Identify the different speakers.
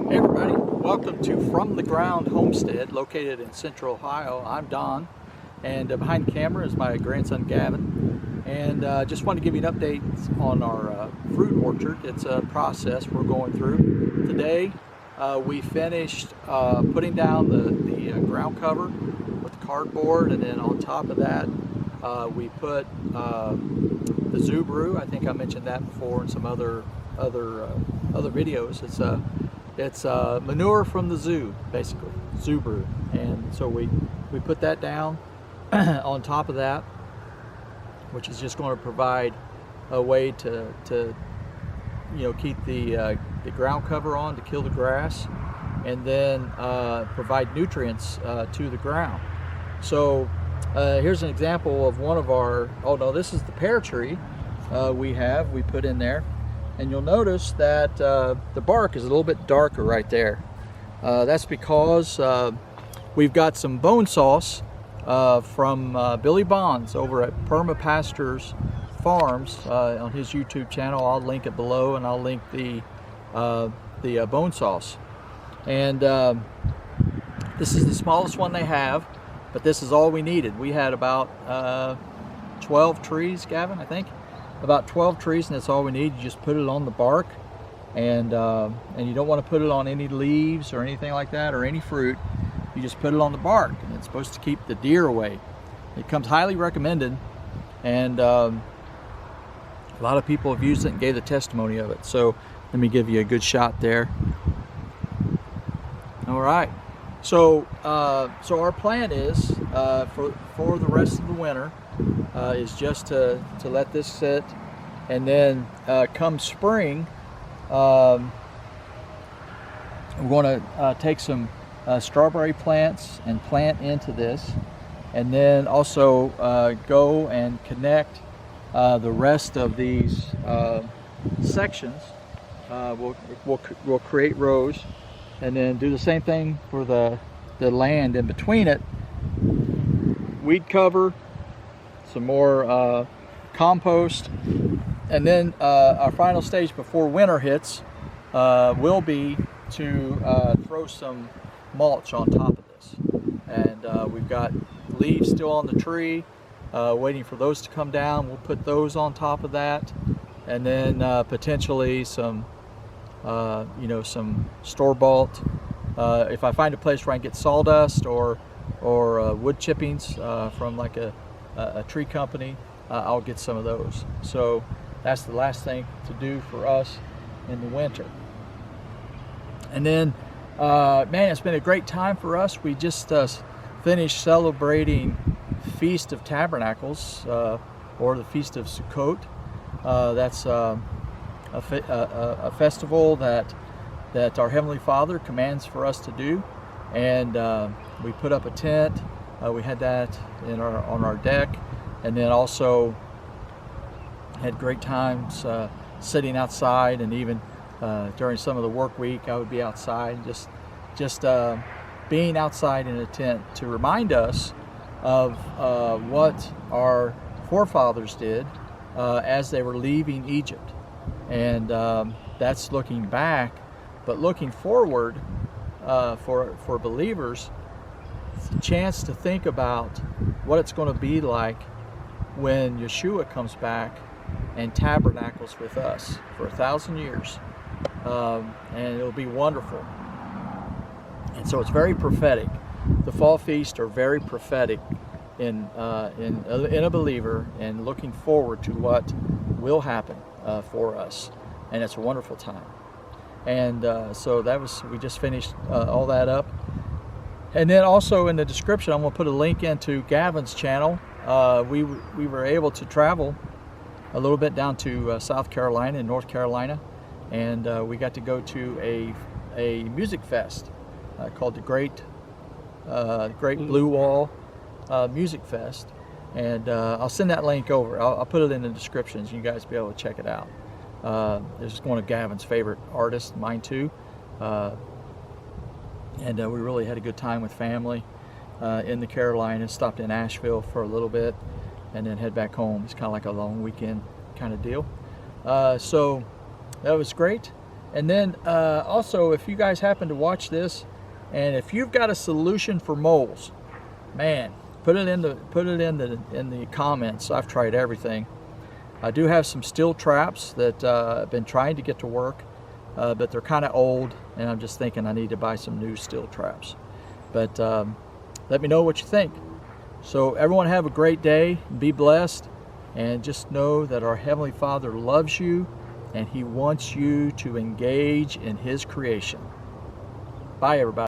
Speaker 1: Hey everybody, welcome to From the Ground Homestead located in Central Ohio. I'm Don, and behind the camera is my grandson Gavin, and just want to give you an update on our fruit orchard. It's a process we're going through. Today we finished putting down the ground cover with cardboard, and then on top of that we put the zoo brew. I think I mentioned that before in some other videos. It's manure from the zoo, basically, zoo brew. And so we put that down on top of that, which is just going to provide a way to keep the ground cover on to kill the grass, and then provide nutrients to the ground. So here's an example of one of our, this is the pear tree we put in there. And you'll notice that the bark is a little bit darker right there. That's because we've got some bone sauce from Billy Bonds over at Perm Pastures Farms on his YouTube channel. I'll link it below, and I'll link the bone sauce. And this is the smallest one they have, but this is all we needed. We had about 12 trees, Gavin, I think. About 12 trees, and that's all we need. You just put it on the bark, and you don't want to put it on any leaves or anything like that, or any fruit. You just put it on the bark, and it's supposed to keep the deer away. It comes highly recommended, and a lot of people have used it and gave the testimony of it. So let me give you a good shot there. All right, so our plan is for the rest of the winter is just to let this sit, and then come spring we're going to take some strawberry plants and plant into this, and then also go and connect the rest of these sections. We'll create rows, and then do the same thing for the land in between it. Weed cover, some more compost, and then our final stage before winter hits will be to throw some mulch on top of this. And we've got leaves still on the tree, waiting for those to come down. We'll put those on top of that, and then potentially some some store-bought, if I find a place where I can get sawdust or wood chippings from like a tree company, I'll get some of those. So that's the last thing to do for us in the winter. And then man, it's been a great time for us. We just finished celebrating Feast of Tabernacles, or the Feast of Sukkot. That's a festival that our Heavenly Father commands for us to do, and we put up a tent. We had that on our deck, and then also had great times sitting outside, and even during some of the work week I would be outside, just being outside in a tent to remind us of what our forefathers did as they were leaving Egypt. And that's looking back, but looking forward for believers, it's a chance to think about what it's going to be like when Yeshua comes back and tabernacles with us for 1,000 years, and it'll be wonderful. And so it's very prophetic. The fall feasts are very prophetic in a believer, and looking forward to what will happen for us, and it's a wonderful time. And so we just finished all that up. And then also in the description, I'm going to put a link into Gavin's channel. We were able to travel a little bit down to South Carolina and North Carolina, and we got to go to a music fest called the Great Blue Wall Music Fest. And I'll send that link over. I'll put it in the description so you guys will be able to check it out. This is one of Gavin's favorite artists, mine too. And we really had a good time with family in the Carolinas. Stopped in Asheville for a little bit, and then head back home. It's kind of like a long weekend kind of deal. So that was great. And then also, if you guys happen to watch this, and if you've got a solution for moles, man, put it in the comments. I've tried everything. I do have some steel traps that I've been trying to get to work, but they're kind of old, and I'm just thinking I need to buy some new steel traps. But let me know what you think. So everyone have a great day, be blessed, and just know that our Heavenly Father loves you, and He wants you to engage in His creation. Bye, everybody.